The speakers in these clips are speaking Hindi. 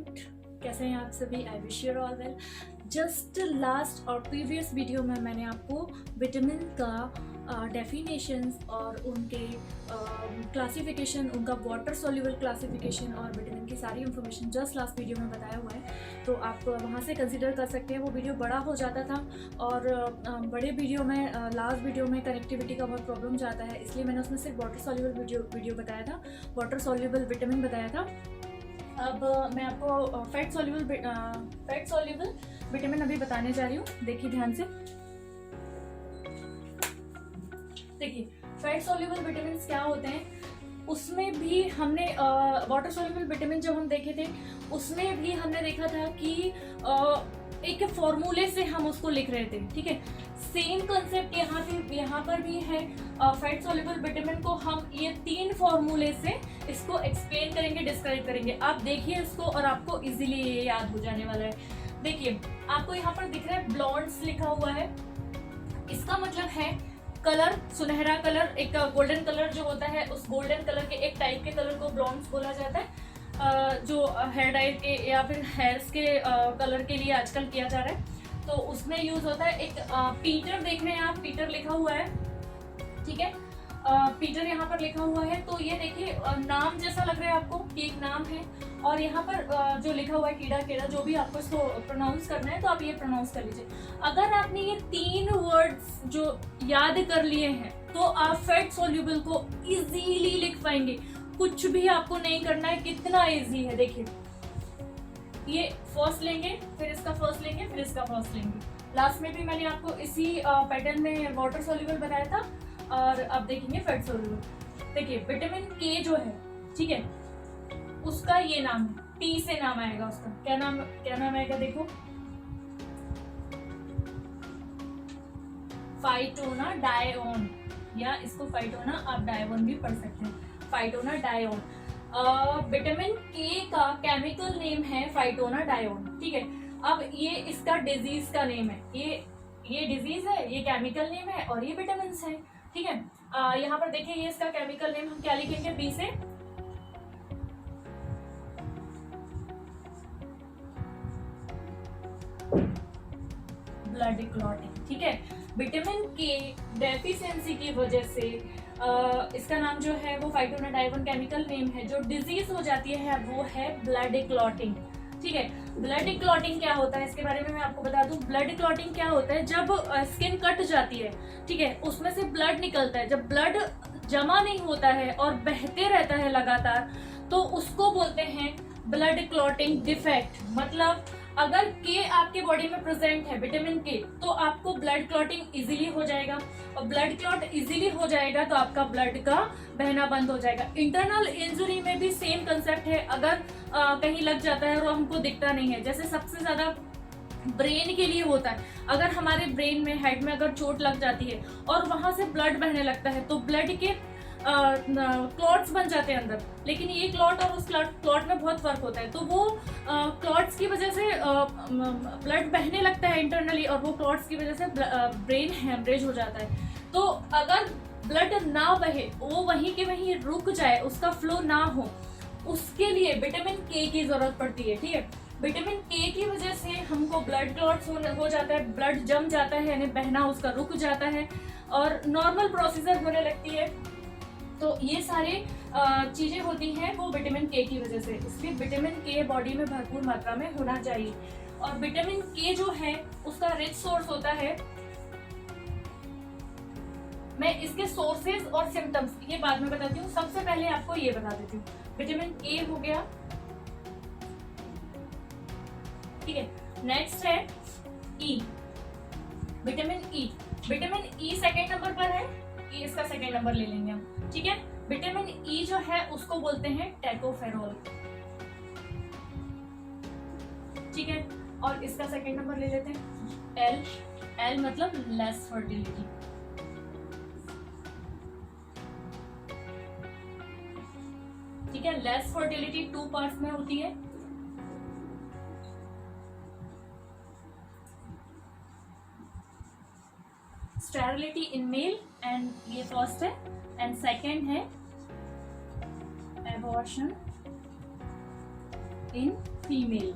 स्टूडेंट, कैसे हैं आप सभी? I wish you all well. Just last और प्रीवियस वीडियो में मैंने आपको विटामिन का डेफिनेशंस और उनके क्लासिफिकेशन, उनका वाटर सॉल्युबल क्लासिफिकेशन और विटामिन की सारी इन्फॉर्मेशन जस्ट लास्ट वीडियो में बताया हुआ है, तो आप वहाँ से कंसिडर कर सकते हैं। वो वीडियो बड़ा हो जाता था और बड़े वीडियो में लास्ट वीडियो में कनेक्टिविटी का बहुत प्रॉब्लम जाता है, इसलिए मैंने उसमें सिर्फ वाटर सॉल्युबल वीडियो बताया था, वाटर सॉल्युबल विटामिन बताया था। अब मैं आपको फैट सॉल्युबल विटामिन अभी बताने जा रही हूँ। देखिए ध्यान से, देखिए फैट सॉल्युबल विटामिन क्या होते हैं। उसमें भी हमने वाटर सॉल्युबल विटामिन जब हम देखे थे, उसमें भी हमने देखा था कि एक फॉर्मूले से हम उसको लिख रहे थे, ठीक है। सेम कंसेप्ट यहाँ पर भी है। फैट सॉल्युबल विटामिन को हम ये 3 फॉर्मूले से इसको एक्सप्लेन करेंगे, डिस्क्राइब करेंगे। आप देखिए इसको और आपको इजीली ये याद हो जाने वाला है। देखिए आपको यहाँ पर दिख रहा है ब्लॉन्ड्स लिखा हुआ है, इसका मतलब है कलर, सुनहरा कलर, एक गोल्डन कलर जो होता है, उस गोल्डन कलर के एक टाइप के कलर को ब्लॉन्ड्स बोला जाता है, जो हेयर डाई के या फिर हेयर्स के कलर के लिए आजकल किया जा रहा है, तो उसमें यूज होता है। एक पीटर देख रहे हैं आप, पीटर लिखा हुआ है, ठीक है। पीटर यहाँ पर लिखा हुआ है, तो ये देखिए नाम जैसा लग रहा है आपको कि एक नाम है, और यहाँ पर जो लिखा हुआ है कीड़ा केड़ा, जो भी आपको इसको प्रोनाउंस करना है तो आप ये प्रोनाउंस कर लीजिए। अगर आपने ये 3 वर्ड्स जो याद कर लिए हैं तो आप फैट सॉल्युबल को इजीली लिख पाएंगे। कुछ भी आपको नहीं करना है, कितना इजी है। देखिए ये फर्स्ट लेंगे, फिर इसका फर्स्ट लेंगे, फिर इसका फर्स्ट लेंगे। लास्ट में भी मैंने आपको इसी पैटर्न में वाटर सॉल्युबल बताया था, और अब देखेंगे फैट सॉल्युबल। देखिए विटामिन के जो है, ठीक है, उसका ये नाम है, पी से नाम आएगा उसका। क्या नाम आएगा? देखो, फाइटोनाडायोन, या इसको फाइटोना आप डायोन भी पढ़ सकते हैं, फाइटोनाडायोन। विटामिन के का केमिकल नेम है फाइटोनाडायोन, ठीक है। अब ये इसका डिजीज का नेम है, ये डिजीज है, ये केमिकल नेम है, और ये विटामिन है, ठीक है। यहाँ पर देखिए ये इसका केमिकल नेम हम क्या लिखेंगे? बी से ब्लड क्लॉटिंग, ठीक है। विटामिन के डेफिशिएंसी की वजह से इसका नाम जो है वो फाइटोनाडायोन केमिकल नेम है। जो डिजीज हो जाती है वो है ब्लड क्लॉटिंग, ठीक है। ब्लड क्लॉटिंग क्या होता है इसके बारे में मैं आपको बता दूं। ब्लड क्लॉटिंग क्या होता है? जब स्किन कट जाती है, ठीक है, उसमें से ब्लड निकलता है। जब ब्लड जमा नहीं होता है और बहते रहता है लगातार, तो उसको बोलते हैं ब्लड क्लॉटिंग डिफेक्ट। मतलब अगर के आपके बॉडी में प्रेजेंट है, विटामिन के, तो आपको ब्लड क्लॉटिंग इजीली हो जाएगा, और ब्लड क्लॉट इजीली हो जाएगा तो आपका ब्लड का बहना बंद हो जाएगा। इंटरनल इंजरी में भी सेम कंसेप्ट है। अगर कहीं लग जाता है और हमको दिखता नहीं है, जैसे सबसे ज्यादा ब्रेन के लिए होता है। अगर हमारे ब्रेन में, हेड में अगर चोट लग जाती है और वहां से ब्लड बहने लगता है, तो ब्लड के क्लॉट्स बन जाते हैं अंदर। लेकिन ये क्लॉट और उस क्लॉट में बहुत फर्क होता है। तो वो क्लॉट्स की वजह से ब्लड बहने लगता है इंटरनली, और वो क्लॉट्स की वजह से ब्रेन हैमरेज हो जाता है। तो अगर ब्लड ना बहे, वो वहीं के वहीं रुक जाए, उसका फ्लो ना हो, उसके लिए विटामिन के की जरूरत पड़ती है, ठीक है। विटामिन के की वजह से हमको ब्लड क्लॉट्स हो जाता है, ब्लड जम जाता है, यानी बहना उसका रुक जाता है और नॉर्मल प्रोसीजर होने लगती है। तो ये सारे चीजें होती हैं वो विटामिन के की वजह से। इसलिए विटामिन के बॉडी में भरपूर मात्रा में होना चाहिए। और विटामिन के जो है उसका रिच सोर्स होता है। मैं इसके सोर्सेज और सिम्टम्स ये बाद में बताती हूँ, सबसे पहले आपको ये बता देती हूँ। विटामिन ए हो गया, ठीक है। नेक्स्ट है E, vitamin E. Vitamin E second number पर है, ये इसका सेकेंड नंबर ले लेंगे हम, ठीक है। विटामिन ई जो है उसको बोलते हैं टैकोफेरोल, ठीक है। और इसका सेकेंड नंबर ले लेते हैं एल। एल मतलब लेस फर्टिलिटी, ठीक है। लेस फर्टिलिटी 2 पार्ट्स में होती है। स्टेरिलिटी इन मेल, एंड ये फर्स्ट है, एंड सेकेंड है abortion in female,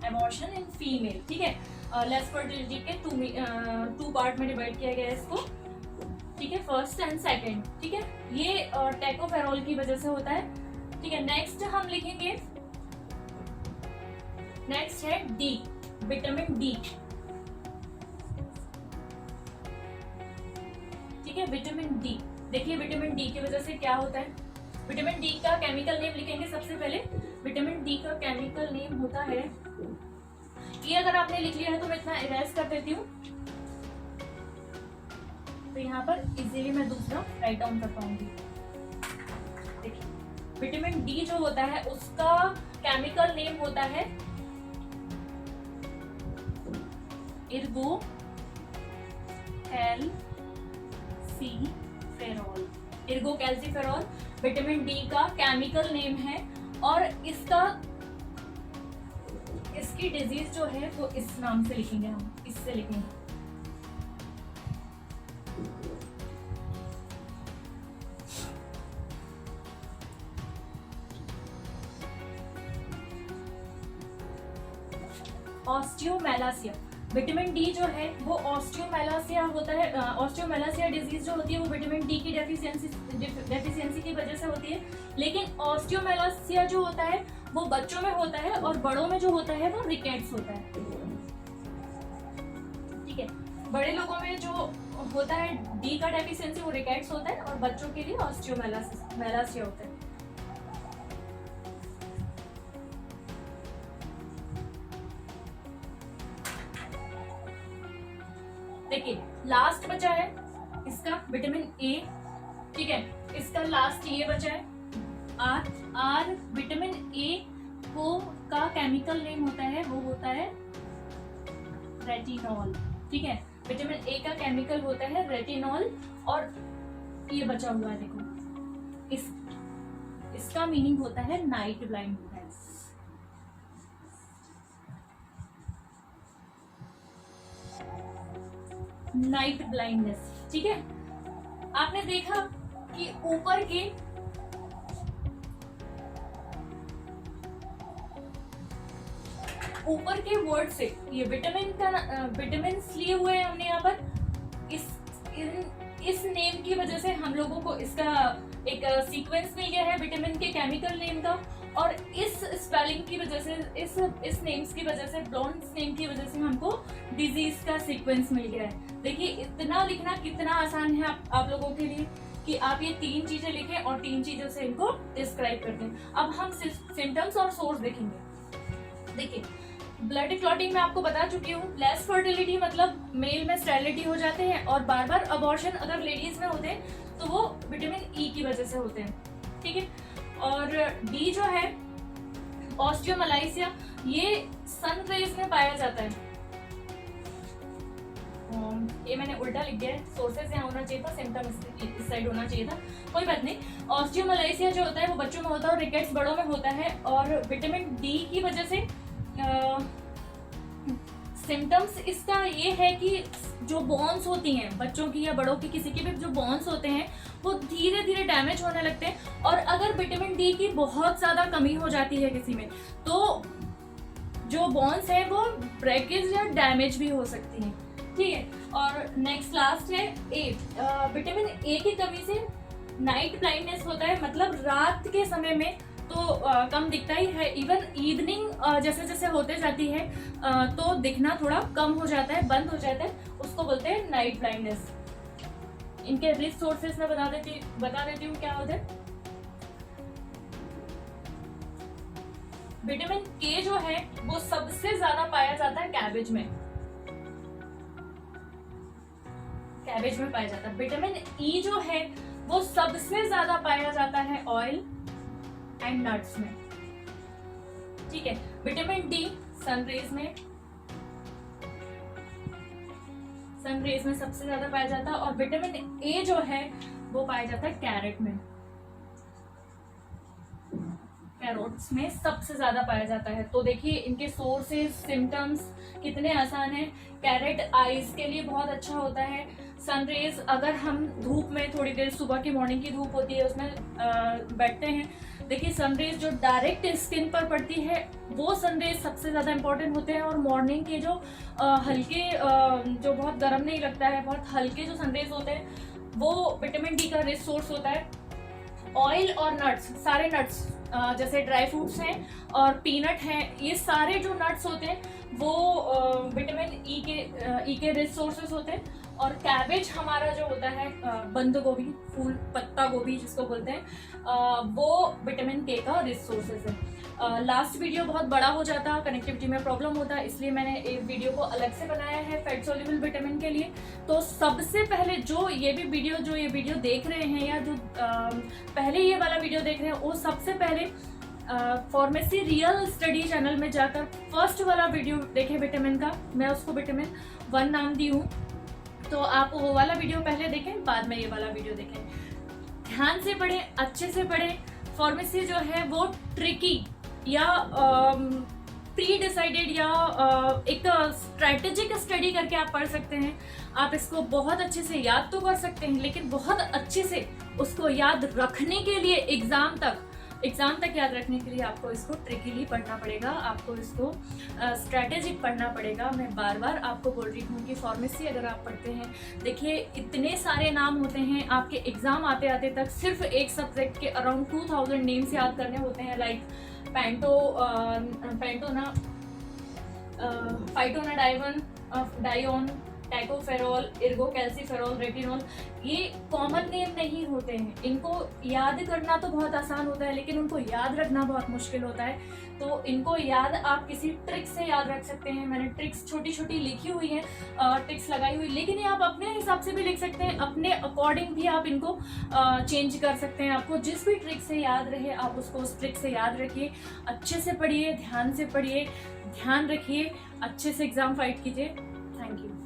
abortion in female, ठीक है। लेस फर्टिलिटी के टू पार्ट में डिवाइड किया गया है इसको, ठीक है, फर्स्ट एंड सेकंड, ठीक है। ये टोकोफेरॉल की वजह से होता है, ठीक है। नेक्स्ट हम लिखेंगे, नेक्स्ट है डी, विटामिन डी, ठीक है। विटामिन डी, देखिए विटामिन डी की वजह से क्या होता है। विटामिन डी का केमिकल नेम लिखेंगे सबसे पहले। विटामिन डी का केमिकल नेम होता है, ये अगर आपने लिख लिया है तो मैं इतना इरेज कर देती हूँ, तो यहाँ पर इजीली मैं दूसरा राइट डाउन कर पाऊंगी। देखिए विटामिन डी जो होता है उसका केमिकल नेम होता है Ergo calciferol. Ergo calciferol vitamin D का केमिकल नेम है, और इसकी डिजीज जो है वो इस नाम से लिखेंगे, हम इससे लिखेंगे। ऑस्टियोमेलासिया, विटामिन डी जो है वो ऑस्टियोमेलासिया होता है। ऑस्टियोमेलासिया डिजीज जो होती है वो विटामिन डी की डेफिशिएंसी की वजह से होती है, लेकिन ऑस्टियोमेलासिया जो होता है वो बच्चों में होता है, और बड़ों में जो होता है वो रिकेट्स होता है, ठीक है। बड़े लोगों में जो होता है डी का डेफिशिएंसी वो रिकेट्स होता है, और बच्चों के लिए ऑस्टियोमेलासिया होता है। देखिए लास्ट बचा है इसका विटामिन ए, ठीक है। इसका लास्ट ये बचा है आर। विटामिन ए को का केमिकल नेम होता है, वो होता है रेटिनॉल, ठीक है। विटामिन ए का केमिकल होता है रेटिनॉल, और ये बचा हुआ है देखो, इसका मीनिंग होता है नाइट ब्लाइंडनेस। नाइट ब्लाइंडनेस, ठीक है। आपने देखा कि ऊपर के वर्ड से ये विटामिन लिए हुए हैं हमने यहाँ पर। इस नेम की वजह से हम लोगों को इसका एक सीक्वेंस मिल गया है विटामिन के केमिकल नेम का, और इस स्पेलिंग की वजह से, इस नेम्स की वजह से, ब्लॉन्ड्स नेम की वजह से हमको डिजीज का सीक्वेंस मिल गया है। देखिए इतना लिखना कितना आसान है आप लोगों के लिए, कि आप ये 3 चीजें लिखें और 3 चीजों से इनको डिस्क्राइब कर दें। अब हम सिम्टम्स और सोर्स देखेंगे। देखिए ब्लड क्लॉटिंग में आपको बता चुकी हूँ, लेस फर्टिलिटी मतलब मेल में स्टेरिलिटी हो जाते हैं, और बार बार अबॉर्शन अगर लेडीज में होते हैं तो वो विटामिन ई की वजह से होते हैं, ठीक है। और डी जो है ऑस्टियोमेलासिया, ये सन रेज में पाया जाता है। ये मैंने उल्टा लिख दिया है, सोर्सेज यहाँ होना चाहिए था, सिम्टम इस साइड होना चाहिए था, कोई बात नहीं। ऑस्टियोमेलासिया जो होता है वो बच्चों में होता है, और रिकेट्स बड़ों में होता है। और विटामिन डी की वजह से सिम्टम्स इसका ये है कि जो बोन्स होती हैं बच्चों की या बड़ों की, किसी के भी जो बोन्स होते हैं वो धीरे धीरे डैमेज होने लगते हैं, और अगर विटामिन डी की बहुत ज्यादा कमी हो जाती है किसी में, तो जो बोन्स है वो ब्रेकेज या डैमेज भी हो सकती हैं, ठीक है। और नेक्स्ट लास्ट है ए, विटामिन ए की कमी से नाइट ब्लाइंडनेस होता है, मतलब रात के समय में तो कम दिखता ही है, इवन इवनिंग जैसे जैसे होते जाती है तो दिखना थोड़ा कम हो जाता है, बंद हो जाता है, उसको बोलते हैं नाइट ब्लाइंडनेस। इनके रिस्क सोर्सेस में बता देती हूँ क्या होते हैं। विटामिन के जो है वो सबसे ज्यादा पाया जाता है कैबेज में पाया जाता है। विटामिन ई जो है वो सबसे ज्यादा पाया जाता है ऑयल एंड नट्स में, ठीक है। विटामिन डी सनरेज में सबसे ज्यादा पाया जाता है, और विटामिन ए जो है वो पाया जाता है कैरेट में, कैरोट्स में सबसे ज्यादा पाया जाता है। तो देखिए इनके सोर्सेज, सिम्टम्स कितने आसान है। कैरेट आईज के लिए बहुत अच्छा होता है, सनरेज, अगर हम धूप में थोड़ी देर, सुबह की मॉर्निंग की धूप होती है उसमें बैठते हैं, देखिए सनरेज जो डायरेक्ट स्किन पर पड़ती है वो सनरेज सबसे ज़्यादा इंपॉर्टेंट होते हैं। और मॉर्निंग के जो हल्के जो बहुत गर्म नहीं लगता है, बहुत हल्के जो सनरेज होते हैं वो विटामिन डी का रिच सोर्स होता है। ऑयल और नट्स, सारे नट्स जैसे ड्राई फ्रूट्स हैं और पीनट हैं, ये सारे जो नट्स होते हैं वो विटामिन ई के रिच सोर्सेस होते हैं। और कैबेज हमारा जो होता है, बंद गोभी, फूल पत्ता गोभी जिसको बोलते हैं, वो विटामिन के का रिच सोर्सेस है। लास्ट वीडियो बहुत बड़ा हो जाता, कनेक्टिविटी में प्रॉब्लम होता, इसलिए मैंने एक वीडियो को अलग से बनाया है फैट सोल्यूबल विटामिन के लिए। तो सबसे पहले जो ये वीडियो देख रहे हैं या जो पहले ये वाला वीडियो देख रहे हैं, वो सबसे पहले फार्मेसी रियल स्टडी चैनल में जाकर फर्स्ट वाला वीडियो देखें विटामिन का। मैं उसको विटामिन 1 नाम दी हूँ, तो आप वो वाला वीडियो पहले देखें, बाद में ये वाला वीडियो देखें। ध्यान से पढ़ें, अच्छे से पढ़ें। फार्मेसी जो है वो ट्रिकी या प्री डिसाइडेड या एक स्ट्रैटेजिक स्टडी करके आप पढ़ सकते हैं। आप इसको बहुत अच्छे से याद तो कर सकते हैं, लेकिन बहुत अच्छे से उसको याद रखने के लिए एग्जाम तक याद रखने के लिए आपको इसको ट्रिकीली पढ़ना पड़ेगा, आपको इसको स्ट्रैटेजिक पढ़ना पड़ेगा। मैं बार बार आपको बोल रही हूँ कि फार्मेसी अगर आप पढ़ते हैं, देखिए इतने सारे नाम होते हैं, आपके एग्जाम आते आते तक सिर्फ एक सब्जेक्ट के अराउंड 2000 नेम्स याद करने होते हैं। लाइक फाइटोनाडाइवन, डायोन, टैकोफेरॉल, इर्गोकैल्सीफेरॉल, रेटिनॉल, ये कॉमन नेम नहीं होते हैं। इनको याद करना तो बहुत आसान होता है, लेकिन उनको याद रखना बहुत मुश्किल होता है। तो इनको याद आप किसी ट्रिक से याद रख सकते हैं। मैंने ट्रिक्स छोटी छोटी लिखी हुई हैं, ट्रिक्स लगाई हुई, लेकिन ये आप अपने हिसाब से भी लिख सकते हैं, अपने अकॉर्डिंग भी आप इनको चेंज कर सकते हैं। आपको जिस भी ट्रिक से याद रहे आप उसको उस ट्रिक से याद रखिए। अच्छे से पढ़िए, ध्यान से पढ़िए, ध्यान रखिए, अच्छे से एग्जाम फाइट कीजिए। Thank you.